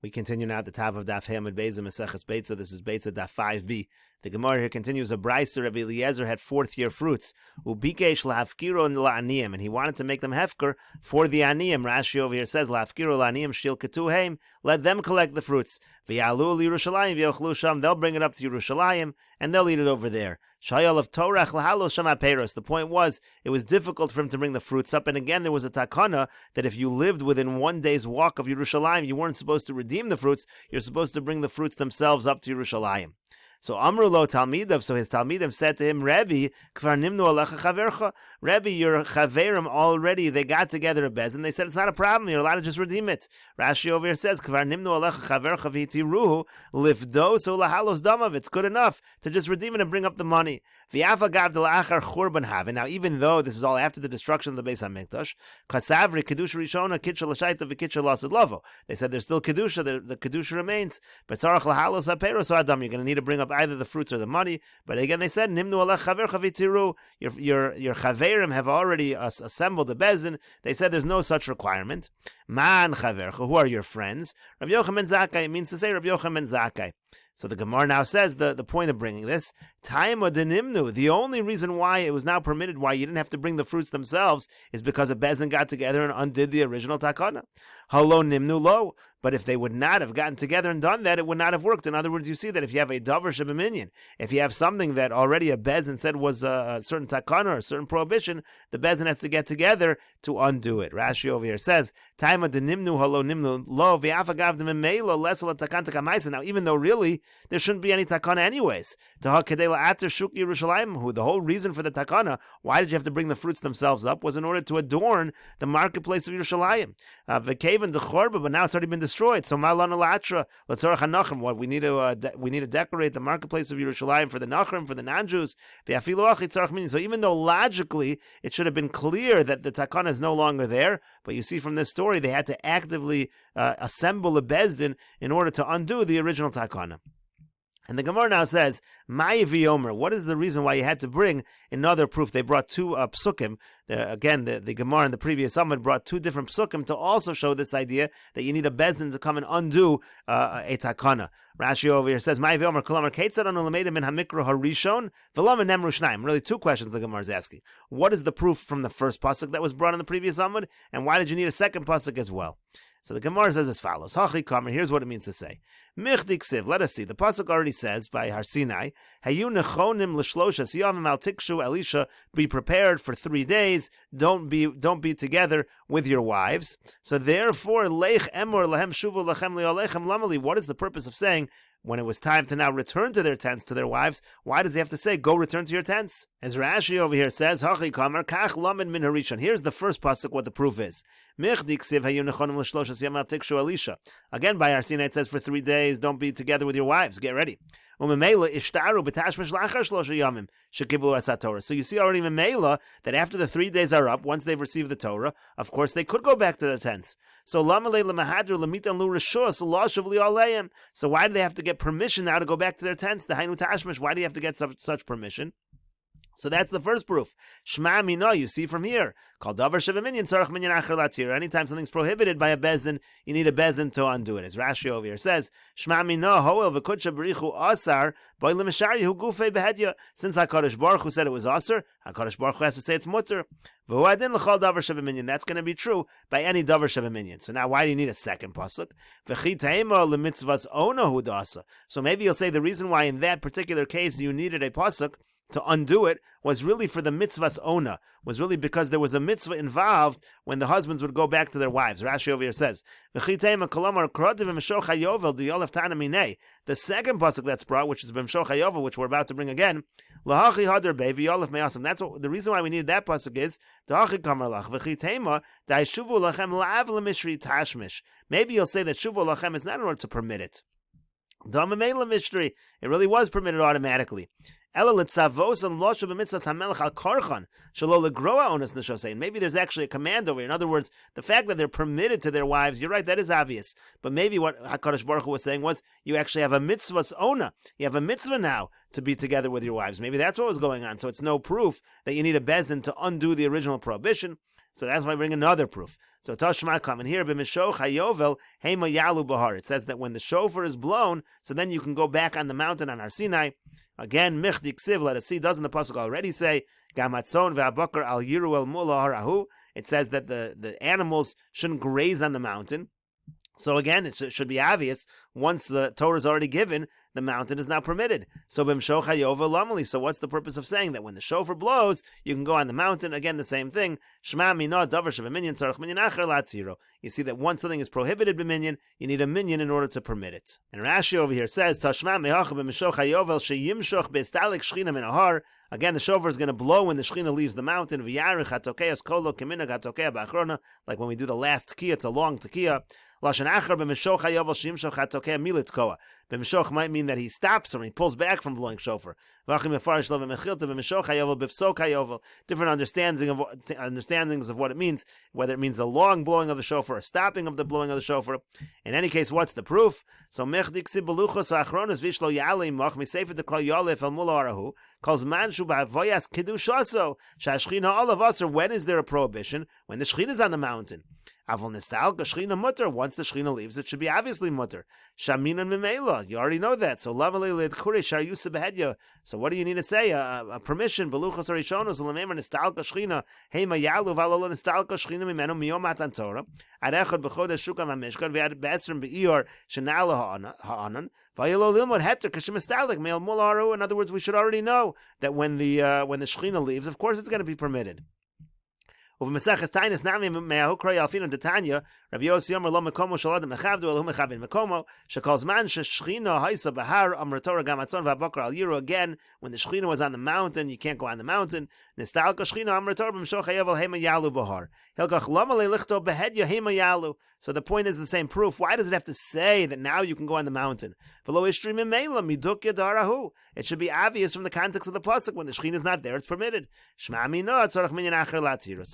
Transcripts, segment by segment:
We continue now at the top of Daf Yomi Gemara, Meseches Beitzah. This is Beitzah Daf 5b. The Gemara here continues. A Beitzah Rabbi Eliezer had fourth-year fruits. Ubikesh lahafkiro la'aniyim, and he wanted to make them hefker for the aniyim. Rashi over here says lahafkiro la'aniyim shil ketuheim. Let them collect the fruits. V'yalu l'Yerushalayim v'yochlu sham. They'll bring it up to Yerushalayim and they'll eat it over there. Shayal of Torach lahalo sham aperos. The point was it was difficult for him to bring the fruits up, and again there was a takana that if you lived within 1 day's walk of Yerushalayim, you weren't supposed to redeem the fruits. You're supposed to bring the fruits themselves up to Yerushalayim. So Amru lo Talmidav, so his Talmidim said to him, Rebbe, Kvar nimnu alecha chavercha. Rebbe, your chaverim already, they got together a bez, and they said it's not a problem, you're allowed to just redeem it. Rashi over here says, Kvar nimnu alecha chavercha v'hitiruhu lifdos ulahalos damav. It's good enough to just redeem it and bring up the money. V'yafa gav delachar churban havin. Now, even though this is all after the destruction of the Beis HaMikdash, kasavri kedusha rishona kitcha l'shaita v'kitcha l'asad lovo. They said there's still kedusha, the kedusha remains, but tzarach lahalos haperos adam. You're going to need to bring up either the fruits or the money. But again, they said, Nimnu alech chavercha v'tiru. Your chaverim have already assembled the bezin. They said there's no such requirement. Man chavercha, who are your friends? Rabbi Yochanan ben Zakkai, it means to say Rabbi Yochanan ben Zakkai. So the Gemara now says the point of bringing this, Taima denimnu, the only reason why it was now permitted, why you didn't have to bring the fruits themselves, is because a bezin got together and undid the original takana. Halo nimnu lo. But if they would not have gotten together and done that, it would not have worked. In other words, you see that if you have a davar shebeminyan, if you have something that already a bezin said was a certain takana or a certain prohibition, the bezin has to get together to undo it. Rashi over here says, Taima denimnu halo nimnu lo v'afagav demimelo lesel takan takamaisa. Now, even though really there shouldn't be any takana anyways, who the whole reason for the takana, why did you have to bring the fruits themselves up, was in order to adorn the marketplace of Yerushalayim. But now it's already been destroyed. So malan alatra, l'tzorach hanachrim. What we need to decorate the marketplace of Yerushalayim for the nachrim, for the non-Jews. So even though logically it should have been clear that the takana is no longer there, but you see from this story they had to actively assemble a bezdin in order to undo the original takana. And the Gemara now says, Mai v'yomer, what is the reason why you had to bring another proof? They brought two psukim. Again, the Gemara in the previous Amud brought two different psukim to also show this idea that you need a bezdin to come and undo a takana. Rashi over here says, Mai v'yomer, kolamar keitzad anu l'meida min hamikra harishon, v'lo nemru shnayim. Really two questions the Gemara is asking. What is the proof from the first pasuk that was brought in the previous Amud, and why did you need a second pasuk as well? So the Gemara says as follows. Hachi kamer, here's what it means to say. Michdi ksiv, let us see. The pasuk already says by Har Sinai, Hayu nechonim l'shlosha siyamim al tikshu Elisha, be prepared for 3 days. Don't be together with your wives. So therefore, leich emor lahem shuvu lachem li'alechem lamali. What is the purpose of saying, when it was time to now return to their tents, to their wives, why does he have to say, go return to your tents? As Rashi over here says, Hachi kamer kach lamed min harishon. Here's the first pasuk, what the proof is. Michdi ksiv hayu nechonim l'shlosha siyamim al tikshu Elisha. Again, by Har Sinai it says, for 3 days, don't be together with your wives. Get ready. So you see already Memela that after the 3 days are up, once they've received the Torah, of course they could go back to the tents. So why do they have to get permission now to go back to their tents? Why do you have to get such permission? So that's the first proof. Shma mina, you see from here. Called davar shebeminyan tzarach minyan acher latir. Anytime something's prohibited by a bezin, you need a bezin to undo it. As Rashi over here says, Shma mina hoel v'kudsha berichu asar boy lemesharihu gufei behedya. Since HaKadosh Baruch Hu said it was asar, HaKadosh Baruch Hu has to say it's mutter. V'huadin l'chol davar shebeminyan. That's going to be true by any davar shebeminyan. So now why do you need a second pasuk? V'chi teima lemitzvas ona hu dasa. So maybe you'll say the reason why in that particular case you needed a pasuk to undo it was really for the mitzvah's ona, was really because there was a mitzvah involved when the husbands would go back to their wives. Rashi over here says, the second pasuk that's brought, which is b'mshoch hayovel, which we're about to bring again, that's what the reason why we needed that pasuk is, maybe you'll say that shuvu lachem is not in order to permit it. It really was permitted automatically. Maybe there's actually a command over here. In other words, the fact that they're permitted to their wives, you're right, that is obvious. But maybe what HaKadosh Baruch Hu was saying was, you actually have a mitzvah's ona. You have a mitzvah now to be together with your wives. Maybe that's what was going on. So it's no proof that you need a bezin to undo the original prohibition. So that's why I bring another proof. So Tashma coming here, b'mishoch hayovel hema yalu bahar. It says that when the shofar is blown, so then you can go back on the mountain on Har Sinai. Again, michdi ksiv, let us see, doesn't the pasuk already say, gamatzon ve'abakar al yiru el mula harahu? It says that the animals shouldn't graze on the mountain. So again, it should be obvious, once the Torah is already given, the mountain is not permitted. So b'mshoch hayova lamali. So what's the purpose of saying that when the shofar blows, you can go on the mountain? Again, the same thing. Shema mina davar shebeminyan tzarich minyan acher latziro. You see that once something is prohibited b'minyan, you need a minyan in order to permit it. And Rashi over here says, Tashma mehacha b'mshoch hayovel sheyimshoch be'estalik shchina min ahar. Again, the shofar is going to blow when the shechina leaves the mountain. V'yarich hatokeas kolo keminag hatokea ba'achrona. Like when we do the last tekiah, it's a long tekiah. Lashon achar b'mishoch hayovel sheyimshoch hatokea militzkoa. B'mishoch might mean that he stops or he pulls back from blowing shofar. V'achim mefarish lo v'mechilta b'mishoch hayovel b'psok hayovel. Different understandings of what it means, whether it means the long blowing of the shofar or stopping of the blowing of the shofar. In any case, what's the proof? So mechdik si beluchos ha'achronos v'ishlo ya'alei mach misefet dekol yolef el mula arahu calls manshu ba'avoyas kedushaso sha'ashchina all of us. Or when is there a prohibition? When the shechina is on the mountain. Avol nistalka shechina mutter. Once the shechina leaves, it should be obviously mutter. Shaminan mimela. You already know that. So lavalei lidkure shar yusa behedya. So what do you need to say? A permission. Beluchos harishonos l'memer nistalka shechina heima yalu v'alolo nistalka shechina mimenu miyom matan Torah ad echad b'chodesh shukam hamishkan v'ad b'esrim b'iyor shenala ha'anan v'ayelo lilmod heter kashim istalik me'el mul haru. In other words, we should already know that when the shechina leaves, of course it's going to be permitted. Over Meseches Tainis Nami Me'ahukra Yalfina Detanya, Rabbi Yossi Yomer Lo Mekomo Shalad Mechavdu Elu Mechavin Mekomo, Shekals Man Shechina Haisa Bahar Amr Torah Gamatzon V'Abakar Al Yiru. Again, when the Shechina was on the mountain, you can't go on the mountain. Nistalka Shechina Amr Torah B'Mshoch Hayovel Hema Yalu Bahar. Hilkach Lomale Lichto Behedya Hema Yalu. So the point is the same proof. Why does it have to say that now you can go on the mountain? It should be obvious from the context of the pasuk. When the shechina is not there, it's permitted. So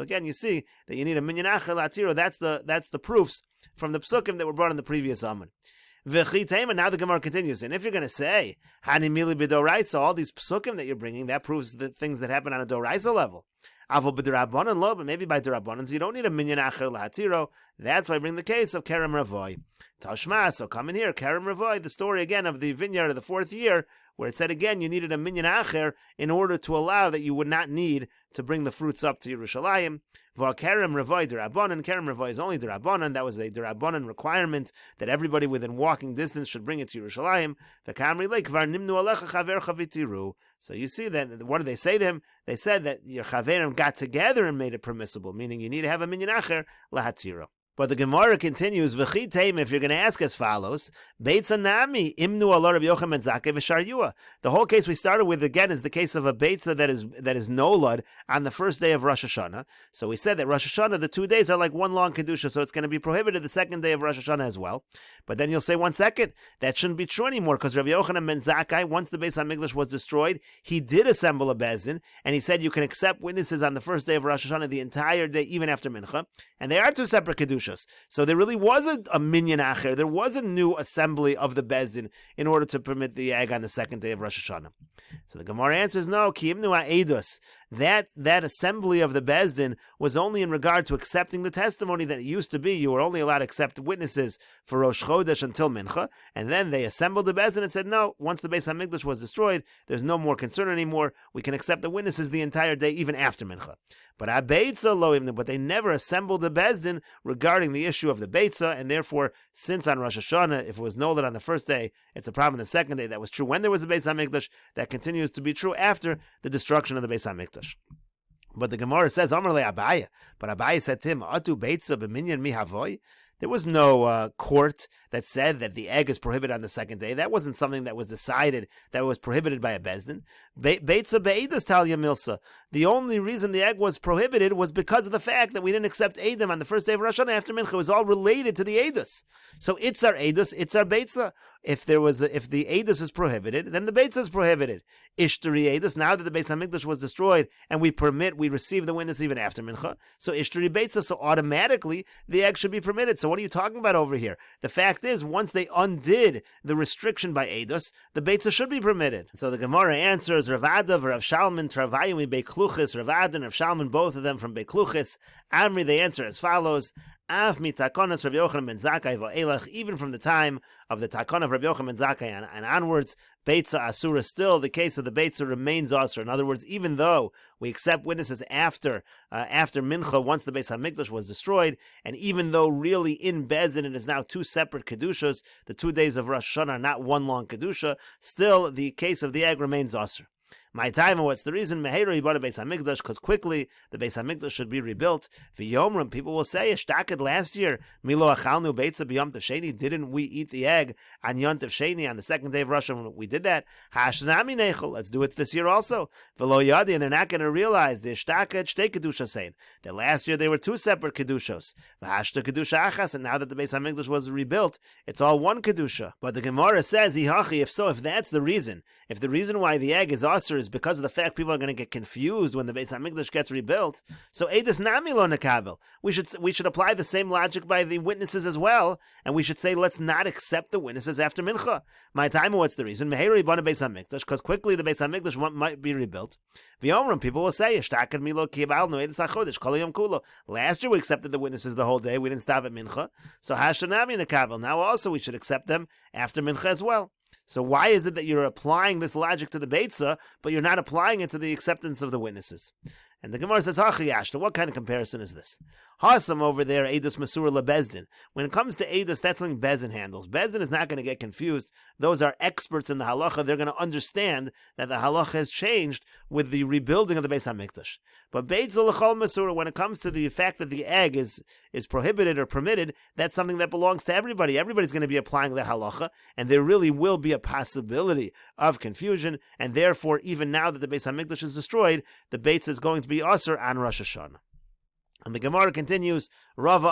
again, you see that you need a minyan acher latiro. That's the proofs from the psukim that were brought in the previous Amud. Now the Gemara continues, and if you're going to say hani mili b'doraisa, all these psukim that you're bringing, that proves the things that happen on a doraisa level. Avol b'derabanan lo, but maybe by derabanan, so you don't need a minyan acher lahatiro. That's why I bring the case of kerem ravoy. Tashma, so come in here, kerem ravoy, the story again of the vineyard of the 4th year, where it said again you needed a minyan acher in order to allow that you would not need to bring the fruits up to Yerushalayim. Kerem ravoy derabanan, kerem ravoy is only derabanan. That was a derabanan requirement that everybody within walking distance should bring it to Yerushalayim. V'kamri lei kvar nimnu alecha chaver chavitiru. So you see that, what did they say to him? They said that your chaverim got together and made it permissible, meaning you need to have a minyan acher lahatiro. But the Gemara continues, V'chiteim, if you're going to ask as follows, Beitzah nami, imnu ala Rabbi Yochanan ben Zakkai v'sharyua. The whole case we started with, again, is the case of a Beitzah that is nolad on the first day of Rosh Hashanah. So we said that Rosh Hashanah, the 2 days are like one long Kedusha, so it's going to be prohibited the second day of Rosh Hashanah as well. But then you'll say, 1 second, that shouldn't be true anymore, because Rabbi Yochanan ben Zakkai, once the Beis HaMikdash was destroyed, he did assemble a Bezin, and he said you can accept witnesses on the first day of Rosh Hashanah the entire day, even after Mincha, and they are 2 separate Kedushas. So there really was a minyan acher. There was a new assembly of the Bezdin in order to permit the egg on the second day of Rosh Hashanah. So the Gemara answers, no, ki imnu ha'edus. That assembly of the Bezdin was only in regard to accepting the testimony that it used to be. You were only allowed to accept witnesses for Rosh Chodesh until Mincha. And then they assembled the Bezdin and said, no, once the Beis HaMikdash was destroyed, there's no more concern anymore. We can accept the witnesses the entire day, even after Mincha. But Beitzah lo imnu, but they never assembled the Bezdin regarding the issue of the Beitzah, and therefore, since on Rosh Hashanah, if it was nolad on the first day, it's a problem on the second day. That was true when there was a Beis HaMikdash. That continues to be true after the destruction of the Beis HaMikdash. But the Gemara says, Amar le Abaye. But Abaye said to him, Atu Beitzah b'minyan mi havoy. There was no court that said that the egg is prohibited on the second day. That wasn't something that was decided that was prohibited by a bezdin. Beitzah be'edas talya milsa. The only reason the egg was prohibited was because of the fact that we didn't accept Edom on the first day of Rosh Hashanah after Mincha. It was all related to the edus. So it's our edus, it's our beitzah. if the edus is prohibited, then the Beitzah is prohibited. Ishtari edus, now that the Beis HaMikdash was destroyed, and we receive the witness even after Mincha, so Ishtari Beitzah, so automatically the egg should be permitted. So what are you talking about over here? The fact is, once they undid the restriction by edus, the Beitzah should be permitted. So the Gemara answers, Rav Adav, Rav Shalman, Travayu Beikluchis, Rav Adav and Rav Shalman, both of them from Beikluchis. Amri, they answer as follows, Af mitakonas Rabbi Yochanan ben Zakkai va'elach, even from the time of the takon of Rabbi Yochanan ben Zakkai and onwards, Beitzah Asura, still the case of the Beitzah remains Asur. In other words, even though we accept witnesses after Mincha, once the Beis HaMikdash was destroyed, and even though really in Bezin it is now two separate Kedushas, the 2 days of Rosh Hashanah are not one long Kedusha, still the case of the egg remains Asur. My time, what's the reason? Meheira Yibada Beis HaMikdash, because quickly the Beis HaMikdash should be rebuilt. V'yomrim, people will say, Ishtakad last year, Milo Achalnu Beitzah b'Yom Tov Sheni, didn't we eat the egg on Yom Tov Sheni, on the second day of Rosh Hashanah? We did that. Hashanami Nechel, let's do it this year also. V'lo Yadi, and they're not going to realize the Ishtakad Shtei Kedusha saying that last year they were two separate Kedushos. V'hashta Kedusha Achas, and now that the Beis HaMikdash was rebuilt, it's all one Kedusha. But the Gemara says, Ihachi, if that's the reason, if the reason why the egg is Asur is because of the fact people are going to get confused when the Beis HaMikdash gets rebuilt, so Eidos Nami Lo Nekabel. We should apply the same logic by the witnesses as well, and we should say let's not accept the witnesses after Mincha. My time, what's the reason? Meheira Yibana Beis HaMikdash, because quickly the Beis HaMikdash might be rebuilt. V'yomrim, people will say, Ishtakad Milo Kibalnu Eidos HaChodesh Kol Yom Kulo. Last year we accepted the witnesses the whole day. We didn't stop at Mincha. So Hashanami Nekabel. Now also we should accept them after Mincha as well. So why is it that you're applying this logic to the Beitzah, but you're not applying it to the acceptance of the witnesses? And the Gemara says, Hachiyashta, what kind of comparison is this? Hasam over there, Eidos Masura LeBezdin. When it comes to Eidos, that's something Bezdin handles. Bezdin is not going to get confused. Those are experts in the halacha. They're going to understand that the halacha has changed with the rebuilding of the Beis HaMikdash. But Beitzah L'chol Masura, when it comes to the fact that the egg is prohibited or permitted, that's something that belongs to everybody. Everybody's going to be applying that halacha, and there really will be a possibility of confusion, and therefore, even now that the Beis HaMikdash is destroyed, the Beitzah is going to be Asur on Rosh Hashanah. And the Gemara continues, Rava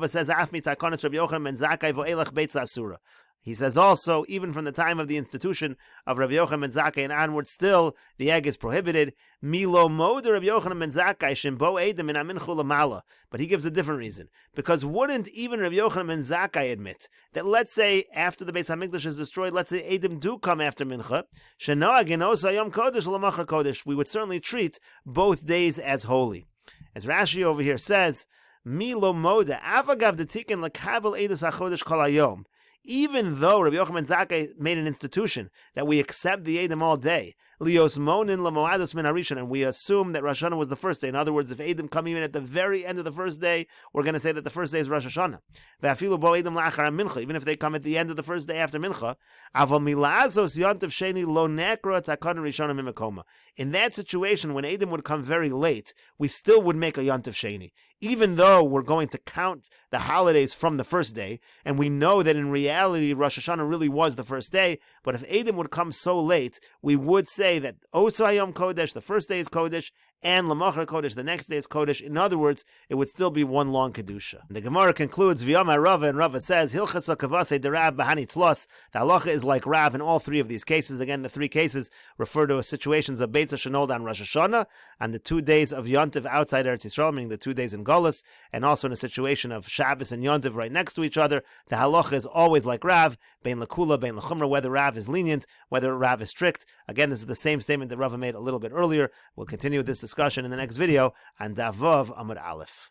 says, Afmi takonis Rabbi Yochanan ben Zakkai vo'elach Beitzah Asura. He says also, even from the time of the institution of Rabbi Yochanan ben Zakkai and onward, still the egg is prohibited. Milo moder Rabbi Yochanan ben Zakkai shimbo edem in aminchu lamala. But he gives a different reason. Because wouldn't even Rabbi Yochanan ben Zakkai admit that, let's say, after the Beis HaMikdash is destroyed, let's say edem do come after mincha, shenoag enosa yom kodesh lamachar kodesh, we would certainly treat both days as holy. As Rashi over here says, Milo moda avagav detikin lakavel edus hachodesh kol hayom. Even though Rabbi Yochanan ben Zakkai made an institution that we accept the Edom all day, Lios Monin Lamoados Min Harishon, and we assume that Rosh Hashanah was the first day. In other words, if Edom come even at the very end of the first day, we're going to say that the first day is Rosh Hashanah. Ve'afilu bo Edom la'achar Mincha, even if they come at the end of the first day after Mincha, Aval milazos yontav sheni lo nekro takon rishonim mimakoma. In that situation, when Edom would come very late, we still would make a yontav sheni. Even though we're going to count the holidays from the first day, and we know that in reality Rosh Hashanah really was the first day, but if Edom would come so late, we would say that Oso Hayom Kodesh, the first day is Kodesh, and Lamachar Kodesh, the next day is Kodesh. In other words, it would still be one long Kedusha. The Gemara concludes, V'yomar Rava, and Rava says, Hilchasa Kavase Derav Bahani Tzlos. The halacha is like Rav in all three of these cases. Again, the three cases refer to situations of Beitzah Shenoled on Rosh Hashanah, and the 2 days of Yontiv outside Eretz Yisrael, meaning the 2 days in Golus, and also in a situation of Shabbos and Yontiv right next to each other. The halacha is always like Rav, Bein Lakula, Bein Lachumra, whether Rav is lenient, whether Rav is strict. Again, this is the same statement that Rava made a little bit earlier. We'll continue with this discussion in the next video on Daf Vav Amud Aleph.